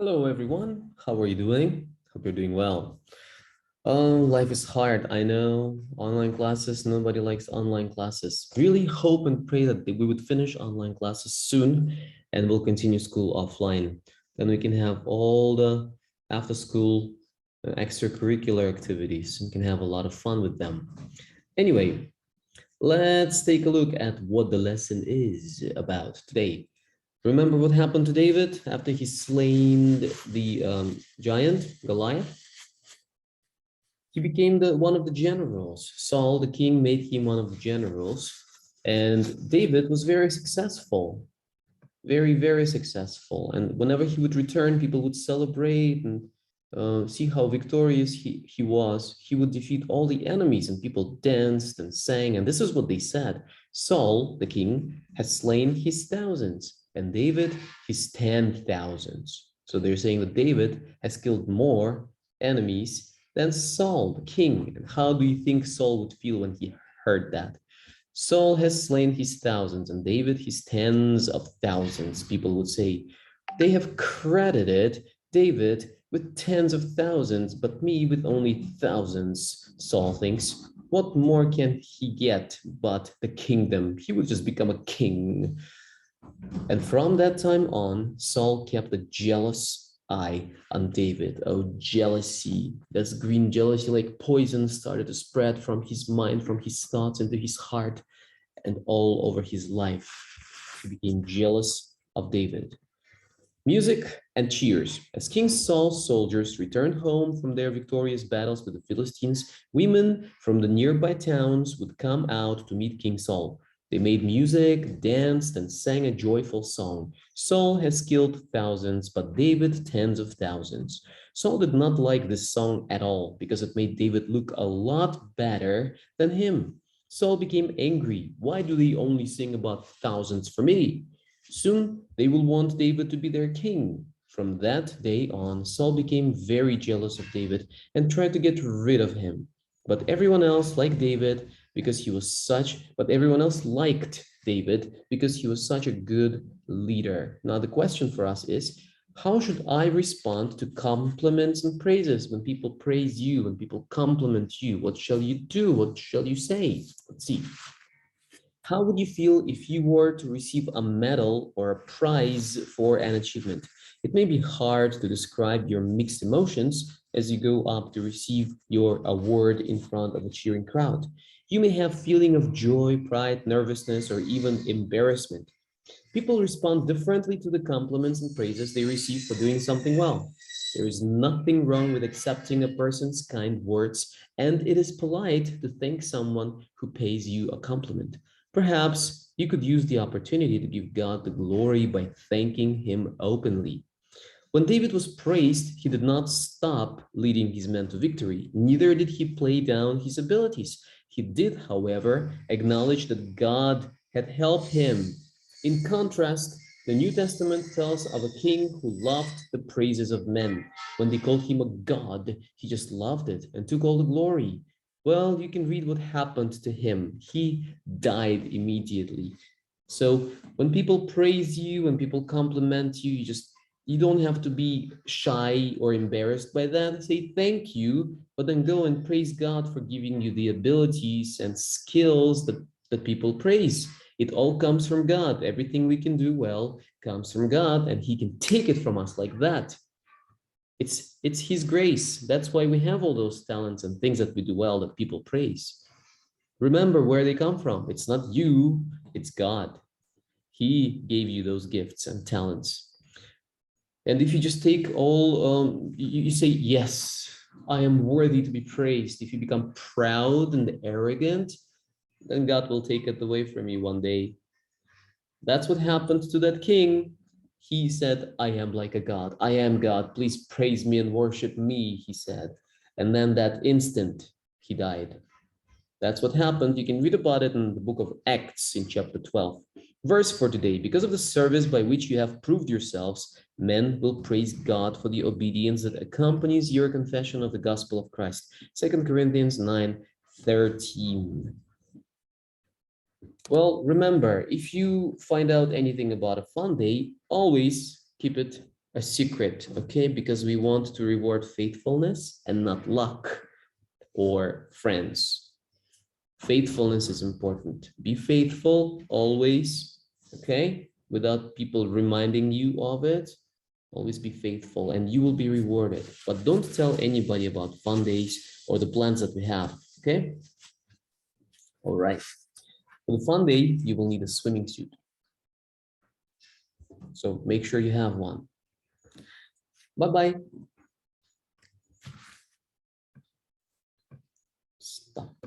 Hello, everyone. How are you doing? Hope you're doing well. Life is hard. I know online classes, nobody likes online classes. Really hope and pray that we would finish online classes soon and we'll continue school offline. Then we can have all the after school extracurricular activities and can have a lot of fun with them. Anyway, let's take a look at what the lesson is about today. Remember what happened to David after he slain the giant Goliath? He became the one of the generals. Saul, the king, made him one of the generals, and David was very successful, very successful. And whenever he would return, people would celebrate and see how victorious he was. He would defeat all the enemies, and people danced and sang. And this is what they said: Saul, the king, has slain his thousands, and David his 10,000s. So they're saying that David has killed more enemies than Saul, the king. And how do you think Saul would feel when he heard that? Saul has slain his thousands and David his tens of thousands. People would say, they have credited David with tens of thousands, but me with only thousands. Saul thinks, what more can he get but the kingdom? He would just become a king. And from that time on, Saul kept a jealous eye on David. Oh, jealousy. That's green jealousy, like poison, started to spread from his mind, from his thoughts into his heart and all over his life. He became jealous of David. Music and cheers. As King Saul's soldiers returned home from their victorious battles with the Philistines, women from the nearby towns would come out to meet King Saul. They made music, danced, and sang a joyful song. Saul has killed thousands, but David tens of thousands. Saul did not like this song at all because it made David look a lot better than him. Saul became angry. Why do they only sing about thousands for me? Soon they will want David to be their king. From that day on, Saul became very jealous of David and tried to get rid of him. But everyone else liked David because he was such, but everyone else liked David because he was such a good leader. Now, the question for us is, how should I respond to compliments and praises when people praise you, when people compliment you? What shall you do? What shall you say? Let's see. How would you feel if you were to receive a medal or a prize for an achievement? It may be hard to describe your mixed emotions as you go up to receive your award in front of a cheering crowd. You may have feeling of joy, pride, nervousness, or even embarrassment. People respond differently to the compliments and praises they receive for doing something well. There is nothing wrong with accepting a person's kind words, and it is polite to thank someone who pays you a compliment. Perhaps you could use the opportunity to give God the glory by thanking Him openly. When David was praised, he did not stop leading his men to victory, neither did he play down his abilities. He did, however, acknowledge that God had helped him. In contrast, the New Testament tells of a king who loved the praises of men. When they called him a god, he just loved it and took all the glory. Well, you can read what happened to him. He died immediately. So when people praise you, when people compliment you, you don't have to be shy or embarrassed by that. Say thank you, but then go and praise God for giving you the abilities and skills that people praise. It all comes from God. Everything we can do well comes from God, and He can take it from us like that. It's His grace. That's why we have all those talents and things that we do well that people praise. Remember where they come from. It's not you, it's God. He gave you those gifts and talents. And if you just take all, you say, yes, I am worthy to be praised. If you become proud and arrogant, then God will take it away from you one day. That's what happened to that king. He said, I am like a God. I am God. Please praise me and worship me, he said. And then that instant, he died. That's what happened. You can read about it in the book of Acts in chapter 12. Verse for today, because of the service by which you have proved yourselves, men will praise God for the obedience that accompanies your confession of the gospel of Christ. 2 Corinthians 9:13. Well, remember, if you find out anything about a fun day, always keep it a secret, okay? Because we want to reward faithfulness and not luck or friends. Faithfulness is important. Be faithful always, okay? Without people reminding you of it. Always be faithful and you will be rewarded. But don't tell anybody about fun days or the plans that we have, okay? All right. For the fun day, you will need a swimming suit. So make sure you have one. Bye-bye. Stop.